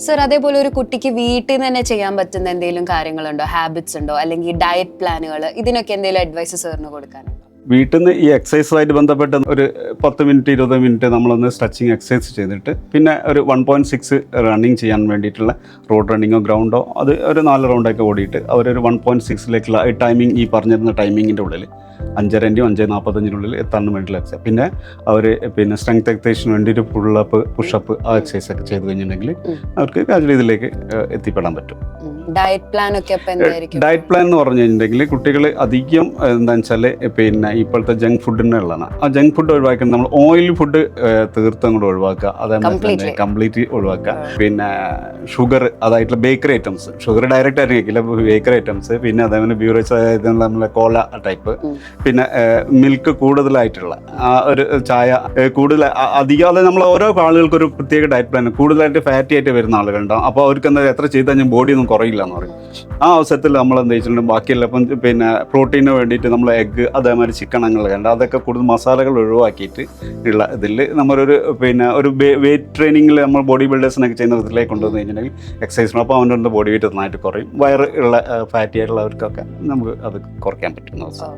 Sir, അതേപോലെ ഒരു കുട്ടിക്ക് വീട്ടിൽ നിന്ന് തന്നെ ചെയ്യാൻ പറ്റുന്ന എന്തെങ്കിലും കാര്യങ്ങളുണ്ടോ, ഹാബിറ്റ്സ് ഉണ്ടോ, അല്ലെങ്കിൽ ഡയറ്റ് പ്ലാനുകൾ, ഇതിനൊക്കെ എന്തെങ്കിലും അഡ്വൈസ് സാറിന് കൊടുക്കാനുണ്ടോ? വീട്ടിൽ നിന്ന് ഈ എക്സസൈസുമായിട്ട് ബന്ധപ്പെട്ട് ഒരു 10 മിനിറ്റ് 20 മിനിറ്റ് നമ്മളൊന്ന് സ്ട്രെച്ചിങ് എക്സസൈസ് ചെയ്തിട്ട് പിന്നെ ഒരു 1.6 റണ്ണിങ് ചെയ്യാൻ വേണ്ടിയിട്ടുള്ള റോഡ് റണ്ണിങ്ങോ ഗ്രൗണ്ടോ അത് ഒരു 4 റൗണ്ടൊക്കെ ഓടിയിട്ട് അവരൊരു 1.6ലേക്കുള്ള ടൈമിങ് ഈ പറഞ്ഞിരുന്ന ടൈമിങ്ങിൻ്റെ ഉള്ളിൽ 5:30 5:45 എത്താൻ വേണ്ടിയിട്ടുള്ള എക്സസൈസ്. പിന്നെ അവർ പിന്നെ സ്ട്രെങ്ത് എക്സസൈസിന് വേണ്ടി ഒരു പുള്ളപ്പ് പുഷപ്പ് ആ എക്സസൈസ് ഒക്കെ ചെയ്ത് കഴിഞ്ഞിട്ടുണ്ടെങ്കിൽ അവർക്ക് കാജുവലി ഇതിലേക്ക് എത്തിപ്പെടാൻ പറ്റും. ഡയറ്റ് പ്ലാൻ ഒക്കെ ഡയറ്റ് പ്ലാൻ എന്ന് പറഞ്ഞു കഴിഞ്ഞിട്ടുണ്ടെങ്കിൽ കുട്ടികൾ അധികം എന്താണെന്ന് വെച്ചാൽ പിന്നെ ഇപ്പോഴത്തെ ജങ്ക് ഫുഡിനുള്ളതാണ്. ആ ജങ്ക് ഫുഡ് ഒഴിവാക്കുന്നത് നമ്മൾ ഓയിൽ ഫുഡ് തീർത്തും കൂടെ ഒഴിവാക്കുക, അതേപോലെ കംപ്ലീറ്റ് ഒഴിവാക്കുക. പിന്നെ ഷുഗർ അതായിട്ടുള്ള ബേക്കറി ഐറ്റംസ്, ഷുഗർ ഡയറക്റ്റ് ആയിട്ട് കഴിക്കില്ല, ബേക്കറി ഐറ്റംസ്. പിന്നെ അതേപോലെ ബ്യൂറേജ് നമ്മളെ കോല ടൈപ്പ്. പിന്നെ മിൽക്ക് കൂടുതലായിട്ടുള്ള ആ ഒരു ചായ കൂടുതൽ അധികം നമ്മൾ ഓരോ ആളുകൾക്ക് ഒരു പ്രത്യേക ഡയറ്റ് പ്ലാൻ. കൂടുതലായിട്ട് ഫാറ്റി ആയിട്ട് വരുന്ന ആളുകളുണ്ടാവും. അപ്പോൾ അവർക്ക് എന്താ എത്ര ചെയ്ത് കഴിഞ്ഞാൽ ബോഡി ഒന്നും കുറയില്ല എന്ന് പറയും. ആ അവസരത്തിൽ നമ്മൾ എന്താ വെച്ചിട്ടുണ്ടെങ്കിൽ ബാക്കിയെല്ലാം ഇപ്പം പിന്നെ പ്രോട്ടീന് വേണ്ടിയിട്ട് നമ്മൾ എഗ്ഗ് അതേമാതിരി ചിക്കൻ അങ്ങനെ കണ്ട അതൊക്കെ കൂടുതൽ മസാലകൾ ഒഴിവാക്കിയിട്ട് ഉള്ള ഇതിൽ നമ്മളൊരു പിന്നെ ഒരു വെയിറ്റ് ട്രെയിനിങ്ങിൽ നമ്മൾ ബോഡി ബിൽഡേഴ്സിനൊക്കെ ചെയ്യുന്ന ഇതിലേക്ക് കൊണ്ടുവന്ന് കഴിഞ്ഞിട്ടുണ്ടെങ്കിൽ എക്സസൈസ് അപ്പോൾ അവൻ്റെ ബോഡി വെയിറ്റ് നന്നായിട്ട് കുറയും. വയറ് ഉള്ള ഫാറ്റി ആയിട്ടുള്ളവർക്കൊക്കെ നമുക്ക് അത് കുറയ്ക്കാൻ പറ്റുന്ന അവസ്ഥ.